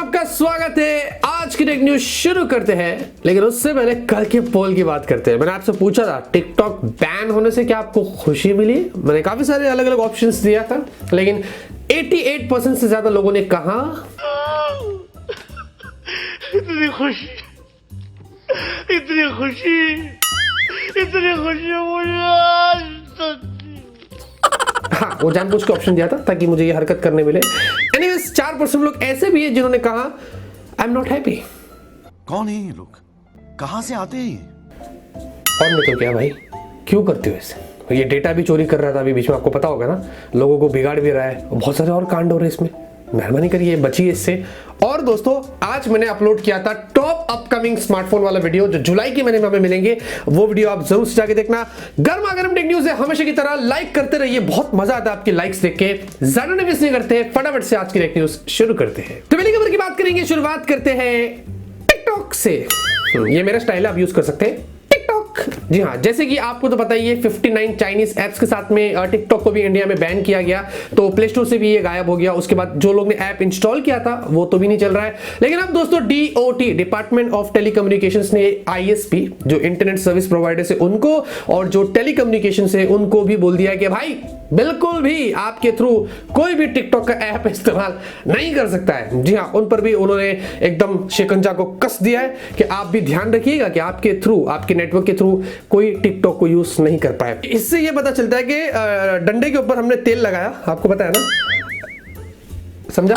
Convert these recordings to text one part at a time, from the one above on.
आपका स्वागत है। आज की टेक न्यूज शुरू करते हैं, लेकिन उससे पहले कल के पोल की बात करते हैं। मैंने आपसे पूछा था टिकटॉक बैन होने से क्या आपको खुशी मिली। मैंने काफी सारे अलग अलग ऑप्शंस दिया था, लेकिन 88% से ज्यादा लोगों ने कहा इतनी खुशी मुझे आज तक। हाँ, वो जानबूझ के ऑप्शन दिया था ताकि मुझे ये हरकत करने मिले। एनीवेज 4% लोग ऐसे भी है जिन्होंने कहा आई एम नॉट हैप्पी। कौन है ये लोग, कहां से आते हैं? और नहीं तो क्या भाई, क्यों करते हो ऐसे? ये डेटा भी चोरी कर रहा था अभी बीच में, आपको पता होगा ना, लोगों को बिगाड़ भी रहा है, बहुत सारे और कांड हो रहे हैं इसमें। मेहरबानी करिए बचिए इससे। और दोस्तों, आज मैंने अपलोड किया था टॉप अपकमिंग स्मार्टफोन वाला वीडियो जो जुलाई के महीने में हमें मिलेंगे। वो वीडियो आप जरूर से जाके देखना। गर्मा गर्म टेक न्यूज़ है, हमेशा की तरह लाइक करते रहिए, बहुत मजा आता है आपकी लाइक्स देख के। ज्यादा नहीं मिस नहीं करते, फटाफट से आज की टेक न्यूज़ शुरू करते हैं। तो पहली खबर की बात करेंगे, शुरुआत करते हैं टिकटॉक से। ये मेरा स्टाइल है, आप यूज कर सकते हैं टिकटॉक। जी हाँ, जैसे कि आपको तो पता ही है 59 चाइनीज ऐप्स के साथ में टिकटॉक को भी इंडिया में बैन किया गया, तो प्ले स्टोर से भी ये गायब हो गया। उसके बाद जो लोग ने ऐप इंस्टॉल किया था वो तो भी नहीं चल रहा है। लेकिन अब दोस्तों डीओटी, डिपार्टमेंट ऑफ टेलीकम्युनिकेशंस ने आईएसपी जो इंटरनेट सर्विस प्रोवाइडर्स है उनको और जो टेलीकम्युनिकेशन है उनको भी बोल दिया है कि भाई बिल्कुल भी आपके थ्रू कोई भी टिकटॉक का ऐप इस्तेमाल नहीं कर सकता है। जी हाँ, उन पर भी उन्होंने एकदम शिकंजा को कस दिया है कि आप भी ध्यान रखिएगा कि आपके थ्रू, आपके नेटवर्क के थ्रू कोई टिकटॉक को यूज नहीं कर पाए। इससे ये पता चलता है कि डंडे के ऊपर हमने तेल लगाया, आपको पता है ना, समझा?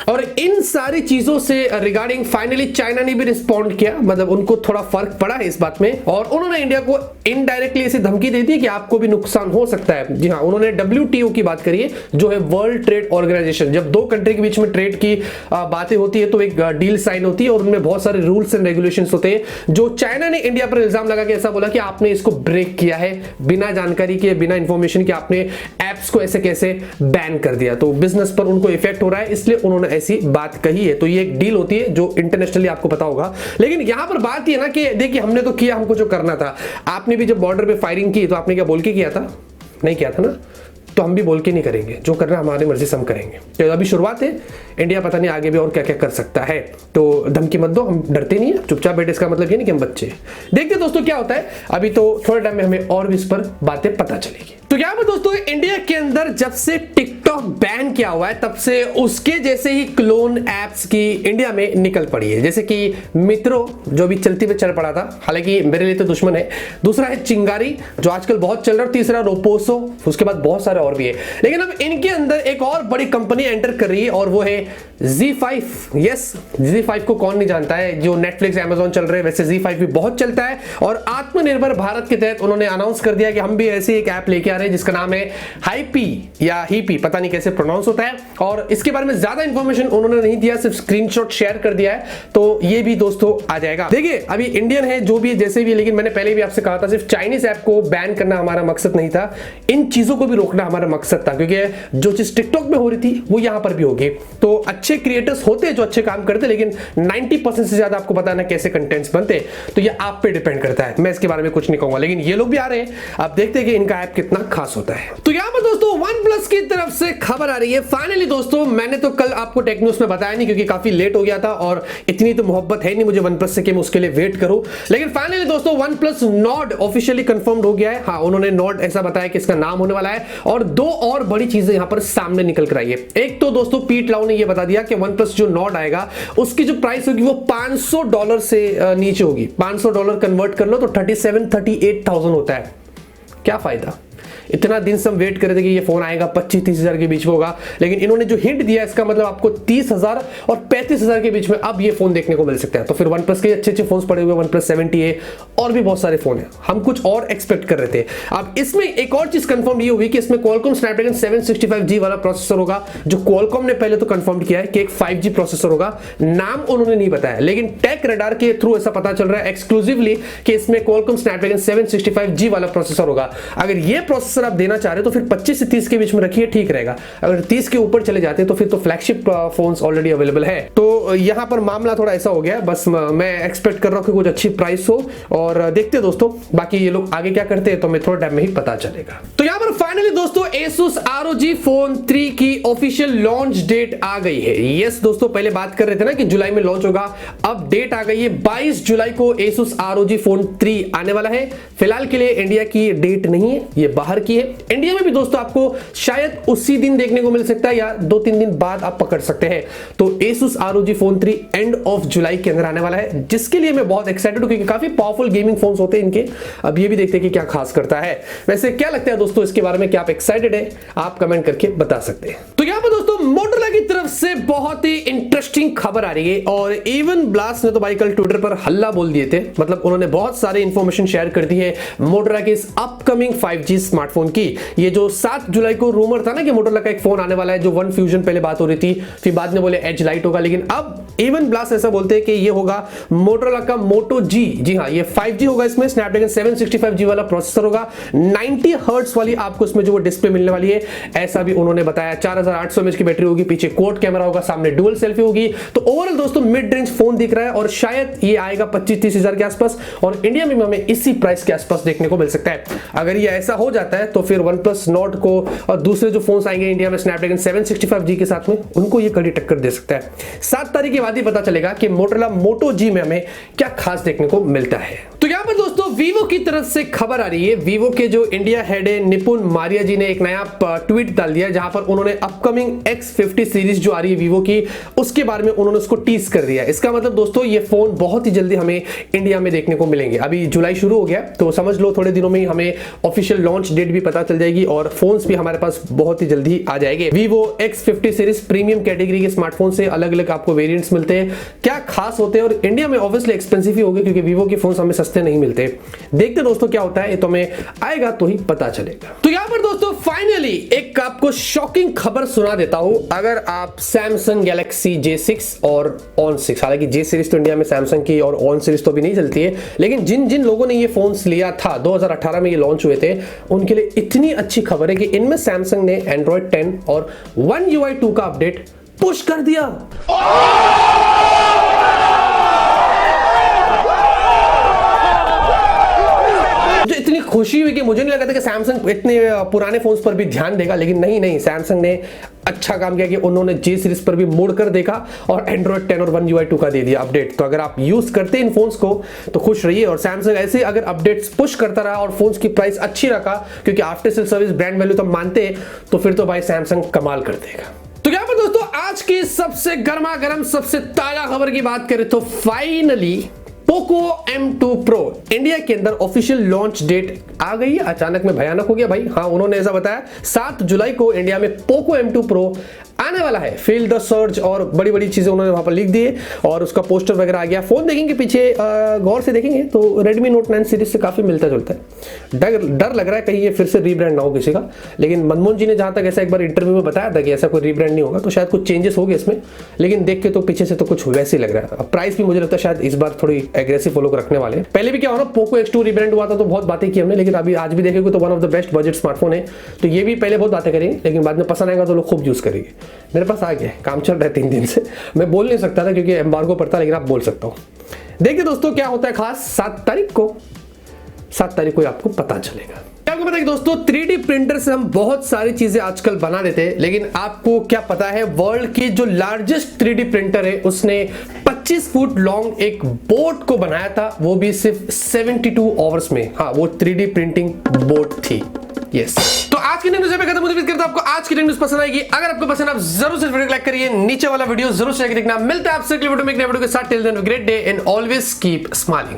और इन सारी चीजों से रिगार्डिंग फाइनली चाइना ने भी रिस्पॉन्ड किया, मतलब उनको थोड़ा फर्क पड़ा है इस बात में, और उन्होंने इंडिया को इनडायरेक्टली ऐसी धमकी दे दी कि आपको भी नुकसान हो सकता है। जी हाँ, उन्होंने WTO की बात करी है, जो है वर्ल्ड ट्रेड ऑर्गेनाइजेशन। जब दो कंट्री के बीच में ट्रेड की बातें होती है तो एक डील साइन होती है और उनमें बहुत सारे रूल्स एंड रेगुलेशंस होते हैं। जो चाइना ने इंडिया पर इल्जाम लगा के ऐसा बोला कि आपने इसको ब्रेक किया है, बिना जानकारी के, बिना इंफॉर्मेशन के आपने एप्स को ऐसे कैसे बैन कर दिया, तो बिजनेस पर उनको इफेक्ट हो रहा है, इसलिए उन्होंने ऐसी बात कही है। तो ये एक डील होती है जो इंटरनेशनली आपको पता होगा। लेकिन यहां पर बात ये ना कि देखिए हमने तो किया हमको जो करना था। आपने भी जब बॉर्डर पे फायरिंग की तो आपने क्या बोल के किया था? नहीं किया था ना, तो हम भी बोल के नहीं करेंगे, जो करना हमारी मर्जी से हम करेंगे। तो अभी शुरुआत है, इंडिया पता नहीं आगे भी और क्या क्या कर सकता है, तो धमकी मत दो, हम डरते नहीं है, चुपचाप बैठे। इसका मतलब ये नहीं कि हम बच्चे। देखते दोस्तों क्या होता है, अभी तो थोड़े टाइम में हमें और भी इस पर बातें पता चलेगी। तो क्या दोस्तों, इंडिया के अंदर जब से टिकटॉक बैन किया हुआ है तब से उसके जैसे ही क्लोन एप्स की इंडिया में निकल पड़ी है। जैसे कि मित्रो जो भी चलती पे चल पड़ा था, हालांकि मेरे लिए तो दुश्मन है। दूसरा है चिंगारी जो आजकल बहुत चल रहा है। तीसरा रोपोसो, उसके बाद बहुत सारे और भी है। लेकिन अब इनके अंदर एक और बड़ी कंपनी एंटर कर रही है और वो है Z5। यस, Z5 को कौन नहीं जानता है, जो नेटफ्लिक्स, Amazon चल रहे हैं, वैसे Z5 भी बहुत चलता है। और आत्मनिर्भर भारत के तहत उन्होंने अनाउंस कर दिया कि हम भी ऐसी एक ऐप लेके आ रहे हैं जिसका नाम है हाईपी या हीपी, पता नहीं कैसे प्रोनाउंस होता है। और इसके बारे में ज्यादा इंफॉर्मेशन उन्होंने नहीं दिया, सिर्फ स्क्रीनशॉट शेयर कर दिया है। तो ये भी दोस्तों आ जाएगा। देखिए अभी इंडियन है जो भी जैसे भी, लेकिन मैंने पहले भी आपसे कहा था सिर्फ चाइनीज ऐप को बैन करना हमारा मकसद नहीं था, इन चीजों को भी रोकना हमारा मकसद था, क्योंकि जो चीज टिकटॉक में हो रही थी वो यहां पर भी होगी। तो अच्छे क्रिएटर्स होते हैं जो अच्छे काम करते, लेकिन 90% से ज्यादा आपको पता ना कैसे कंटेंट्स बनते, तो ये आप पे डिपेंड करता है। मैं इसके बारे में कुछ नहीं कहूंगा, लेकिन ये लोग भी आ रहे हैं, आप देखते हैं कि इनका ऐप कितना खास होता है। तो यहां पर दोस्तों OnePlus की तरफ से खबर आ रही है फाइनली। दोस्तों मैंने तो कल आपको टेक न्यूज़ में बताया नहीं क्योंकि काफी लेट हो गया था और इतनी तो मोहब्बत है नहीं मुझे OnePlus से कि मैं उसके लिए वेट करूं। लेकिन फाइनली दोस्तों OnePlus Nord ऑफिशियली कंफर्म्ड हो गया है। हाँ, उन्होंने Nord ऐसा बताया कि इसका नाम होने वाला है। और दो और बड़ी चीजें यहां पर सामने निकल कर आई है। एक तो दोस्तों पीट लाउ ने यह बता दिया कि OnePlus जो Nord आएगा उसकी जो प्राइस होगी वो $500 से नीचे होगी। $500 कन्वर्ट कर लो तो 38,000 होता है। क्या फायदा, इतना दिन से हम वेट कर रहे थे कि ये फोन आएगा 25-30 हजार के बीच में होगा, लेकिन इन्होंने जो हिंट दिया इसका मतलब आपको 30,000 और 35,000 के बीच में अब ये फोन देखने को मिल सकता है। तो फिर OnePlus के अच्छे फोन पड़े हुए, OnePlus 70 है और भी बहुत सारे फोन है। हम कुछ और एक्सपेक्ट कर रहे थे। अब इसमें एक और चीज कंफर्म ये हुई कि इसमें Qualcomm Snapdragon 765G वाला प्रोसेसर होगा, जो Qualcomm ने पहले तो कंफर्म किया है कि एक 5G प्रोसेसर होगा। नाम उन्होंने नहीं बताया, लेकिन टेक रडार के थ्रू ऐसा पता चल रहा है एक्सक्लूसिवली कि इसमें Qualcomm Snapdragon 765G वाला प्रोसेसर होगा। अगर ये प्रोसेसर आप देना चाह रहे हो तो फिर 25 से 30 के बीच में रखिए, ठीक रहेगा। अगर 30 के ऊपर चले जाते हैं तो फिर तो फ्लैगशिप फोन्स ऑलरेडी अवेलेबल है। तो यहां पर मामला थोड़ा ऐसा हो गया। बस मैं एक्सपेक्ट कर रहा हूं कि कुछ अच्छी प्राइस हो और देखते हैं दोस्तों बाकी ये लोग आगे क्या करते हैं तो हमें थोड़ा टाइम में ही पता चलेगा। तो यहां पर फाइनली दोस्तों Asus ROG Phone 3 की ऑफिशियल लॉन्च डेट आ गई है। यस दोस्तों, पहले बात कर रहे थे ना कि जुलाई में लॉन्च होगा, अब डेट आ गई है 22 जुलाई को Asus ROG Phone 3 आने वाला है। फिलहाल के लिए इंडिया की डेट नहीं है, ये बाहर की है। इंडिया में भी दोस्तों आपको शायद उसी दिन देखने को मिल सकता है या 2-3 दिन बाद आप पकड़ सकते हैं। तो Asus ROG Phone 3 end of July के अंदर आने वाला है, जिसके लिए मैं बहुत एक्साइटेड हूं क्योंकि काफी पावरफुल गेमिंग फोन्स होते हैं इनके। अब ये भी देखते हैं कि क्या खास करता है। वैसे क्या लगता है दोस्तों इसके बारे में, क्या आप एक्साइटेड है? आप कमेंट करके बता सकते हैं। तो यहां पर दोस्तों मोटोरोला की तरफ से बहुत ही इंटरेस्टिंग खबर आ रही है और इवन ब्लास्ट ने तो भाई कल ट्विटर पर हल्ला बोल दिए थे। मतलब उन्होंने बहुत सारे इंफॉर्मेशन शेयर कर दी है मोटोरोला के इस अपकमिंग 5G स्मार्टफोन की। ये जो 7 जुलाई को रूमर था ना कि मोटोरोला का एक फोन आने वाला है, जो वन फ्यूजन पहले बात हो रही थी, फिर बाद में बोले एज लाइट होगा, लेकिन अब इवन ब्लास्ट ऐसा बोलते हैं कि ये होगा मोटोरोला का मोटो जी। जी हाँ, ये 5G होगा, इसमें स्नैपड्रैगन 765G वाला प्रोसेसर होगा, 90 हर्ट्ज वाली आपको इसमें जो डिस्प्ले मिलने वाली है, ऐसा भी उन्होंने बताया। 4800 mAh की बैटरी होगी, पीछे कोड कैमरा होगा, सामने डुअल सेल्फी होगी। तो ओवरऑल दोस्तों मिड रेंज फोन दिख रहा है और शायद ये आएगा 25-30 हजार के आसपास और इंडिया में हमें इसी प्राइस के आसपास देखने को मिल सकता है। अगर ये ऐसा हो जाता है तो फिर OnePlus Nord को और दूसरे जो फोन्स आएंगे इंडिया में स्नैपड्रैगन 765G के साथ में, उनको ये कड़ी टक्कर दे सकता है। 7 तारीख के बाद ही पता चलेगा कि मोटोरोला मोटो जी में हमें क्या खास देखने को मिलता है। तो यहां पर दोस्तों वीवो की तरफ से खबर आ रही है। वीवो के जो इंडिया हेड है निपुण मारिया जी ने एक नया ट्वीट डाल दिया जहां पर उन्होंने अपकमिंग X50 सीरीज जो आ रही है वीवो की, उसके बारे में उन्होंने उसको टीज कर दिया। इसका मतलब दोस्तों ये फोन बहुत ही जल्दी हमें इंडिया में देखने को मिलेंगे। अभी जुलाई शुरू हो गया तो समझ लो थोड़े दिनों में ही हमें ऑफिशियल लॉन्च डेट भी पता चल जाएगी और फोन्स भी हमारे पास बहुत ही जल्दी आ जाएंगे। Vivo X50 series premium category के स्मार्टफोन से अलग अलग आपको वेरिएंट्स मिलते हैं, क्या खास होते हैं और इंडिया में ऑब्वियसली एक्सपेंसिव ही होंगे क्योंकि वीवो के फोन हमें सस्ते नहीं मिलते। देखते दोस्तों क्या होता है, ये तो हमें आएगा तो ही पता चलेगा। तो यहां पर दोस्तों फाइनली एक आपको शॉकिंग खबर सुना देता हूं। अगर आप सैमसंग गैलेक्सी J6 और ऑन 6, हालांकि J सीरीज तो इंडिया में सैमसंग की और ऑन सीरीज तो भी नहीं चलती है, लेकिन जिन जिन लोगों ने ये फोन्स लिया था 2018 में ये लॉन्च हुए थे, उनके लिए इतनी अच्छी खबर है कि इनमें सैमसंग ने Android 10 और One UI 2 का अपडेट पुश कर दिया। इतनी खुशी हुई कि मुझे नहीं लगा था कि सैमसंग इतने पुराने फोन्स पर भी ध्यान देगा, लेकिन नहीं, सैमसंग ने अच्छा काम किया कि उन्होंने J सीरीज पर भी मुड़ कर देखा और Android 10 और One UI 2 का दे दिया अपडेट। तो अगर आप यूज करते हैं इन फोन्स को तो खुश रहिए और सैमसंग ऐसे अगर अपडेट्स पुश करता रहा और फोन्स की प्राइस अच्छी रखा, क्योंकि after sale service brand value तो मानते हैं, तो फिर तो भाई सैमसंग कमाल कर देगा। तो यहाँ पर दोस्तों आज की सबसे गर्मा गर्म सबसे ताजा खबर की बात करें तो finally Poco M2 Pro India के अंदर ऑफिशियल लॉन्च डेट आ गई है। अचानक में भयानक हो गया भाई। हाँ, उन्होंने ऐसा बताया 7 जुलाई को इंडिया में पोको M2 Pro आने वाला है। फील द सर्ज और बड़ी बड़ी चीजें उन्होंने वहां पर लिख दी और उसका पोस्टर वगैरह आ गया। फोन देखेंगे पीछे गौर से देखेंगे तो Redmi Note 9 सीरीज से काफी मिलता जुलता है। डर लग रहा है कहीं ये फिर से रीब्रांड ना हो किसी का, लेकिन मनमोहन जी ने जहां तक ऐसा एक बार इंटरव्यू में बताया था कि ऐसा कोई रीब्रांड नहीं होगा, तो शायद कुछ चेंजेस हो गए इसमें, लेकिन देख के तो पीछे से तो कुछ वैसे ही लग रहा है। अब प्राइस भी मुझे लगता है शायद इस बार थोड़ी एग्रेसिव फॉलो रखने वाले। पहले भी क्या हो ना, पोको X2 रीब्रांड हुआ था तो बहुत बातें की हमने, लेकिन अभी आज भी देखेंगे तो one of the best budget smartphone है। तो ये भी पहले बहुत बातें करेंगे, लेकिन बाद में पसंद आएगा तो लोग खूब यूज करेंगे। मेरे पास आ गया, काम चल रहा है 3 दिन से, मैं बोल नहीं सकता था क्योंकि एम्बार्गो पड़ता, लेकिन आप बोल सकता हूं। देखिए दोस्तों क्या होता है खास 7 तारीख को आपको पता चलेगा। आपको पता है कि दोस्तों 3D प्रिंटर से हम बहुत सारी चीजें आजकल बना देते हैं, लेकिन आपको क्या पता है वर्ल्ड की जो लार्जेस्ट 3D प्रिंटर है उसने 25 फुट लॉन्ग एक बोट को बनाया था, वो भी सिर्फ 72 आवर्स में। हाँ, वो 3D प्रिंटिंग बोट थी। यस, तो आज की न्यूज़ पे खत्म होती है। आपको आज की न्यूज़ पसंद आएगी, अगर आपको पसंद आप जरूर से वीडियो लाइक करिए, नीचे वाला वीडियो जरूर से देखना। मिलता है आपसे अगली वीडियो में एक नए वीडियो के साथ। Till then great day and always keep smiling.